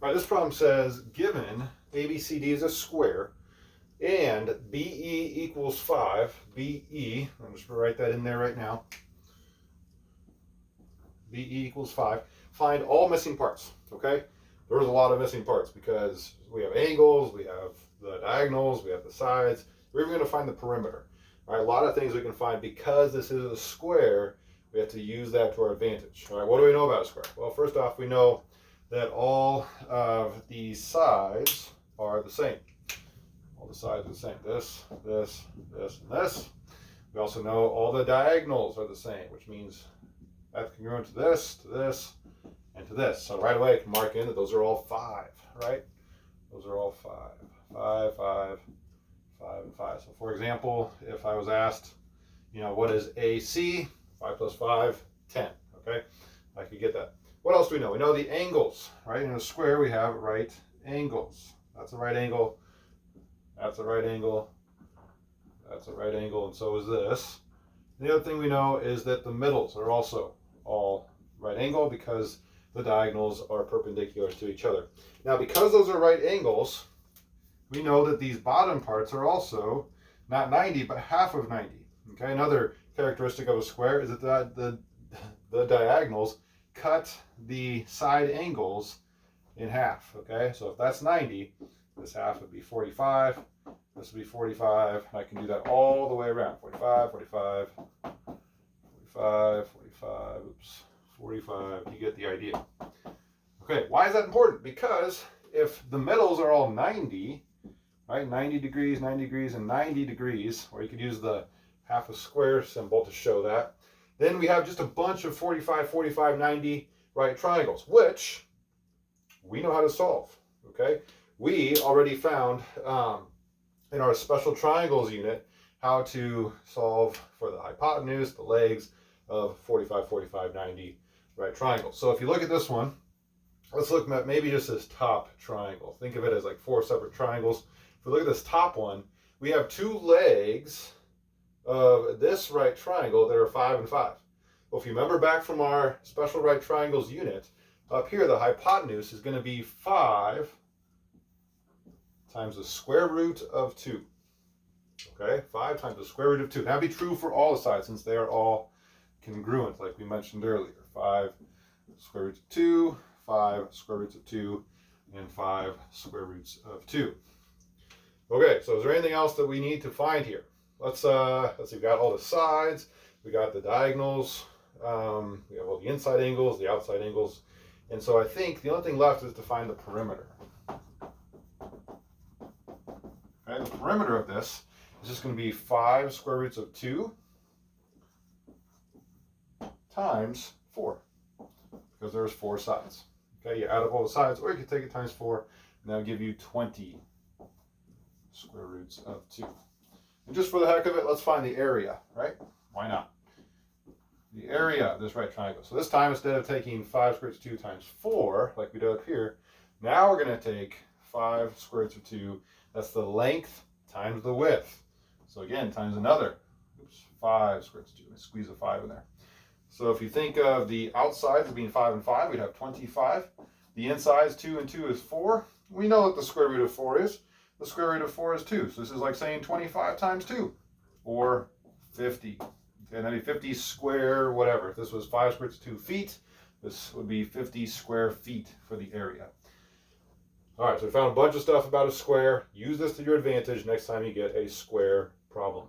All right, this problem says, given ABCD is a square and BE equals 5, BE, I'm just going to write that in there right now, BE equals 5, find all missing parts, okay? There's a lot of missing parts because we have angles, we have the diagonals, we have the sides, we're even going to find the perimeter. All right, a lot of things we can find because this is a square, we have to use that to our advantage. All right, what do we know about a square? Well, first off, we know that all of the sides are the same. All the sides are the same. This, this, this, and this. We also know all the diagonals are the same, which means that's congruent to this, and to this. So right away I can mark in that those are all 5, right? Those are all 5. 5, 5, 5, and 5. So for example, if I was asked, what is AC? 5 plus 5, 10, okay? I could get that. What else do we know? We know the angles, right? In a square we have right angles. That's a right angle, that's a right angle, that's a right angle, and so is this. The other thing we know is that the middles are also all right angle because the diagonals are perpendicular to each other. Now, because those are right angles, we know that these bottom parts are also not 90, but half of 90. Okay, another characteristic of a square is that the diagonals cut the side angles in half. Okay, so if that's 90, this half would be 45, this would be 45, and I can do that all the way around. 45, 45, 45, 45, oops, 45, you get the idea. Okay, why is that important? Because if the middles are all 90, right, 90 degrees, 90 degrees, and 90 degrees, or you could use the half a square symbol to show that, then we have just a bunch of 45, 45, 90 right triangles, which we know how to solve, okay? We already found in our special triangles unit how to solve for the hypotenuse, the legs of 45, 45, 90 right triangles. So if you look at this one, let's look at maybe just this top triangle. Think of it as like 4 separate triangles. If we look at this top one, we have 2 legs of this right triangle that are 5 and 5. Well, if you remember back from our special right triangles unit, up here the hypotenuse is going to be 5 times the square root of 2. Okay, 5 times the square root of 2. That'd be true for all the sides since they are all congruent, like we mentioned earlier. 5 square roots of 2, 5 square roots of 2, and 5 square roots of 2. Okay, so is there anything else that we need to find here? Let's see, we got all the sides, we got the diagonals, we have all the inside angles, the outside angles, and so I think the only thing left is to find the perimeter. Okay, the perimeter of this is just going to be 5 square roots of 2 times 4, because there's 4 sides. Okay, you add up all the sides, or you can take it times 4, and that'll give you 20 square roots of 2. And just for the heck of it, let's find the area, right? Why not? The area of this right triangle. So this time, instead of taking 5 square roots of 2 times 4, like we did up here, now we're going to take 5 square roots of 2. That's the length times the width. So again, times another. Oops, 5 square roots of 2. Let's squeeze a 5 in there. So if you think of the outsides as being 5 and 5, we'd have 25. The insides, 2 and 2 is 4. We know what the square root of 4 is. The square root of 4 is 2. So this is like saying 25 times 2, or 50. And that'd be 50 square whatever. If this was 5 square roots of 2 feet, this would be 50 square feet for the area. All right, so we found a bunch of stuff about a square. Use this to your advantage next time you get a square problem.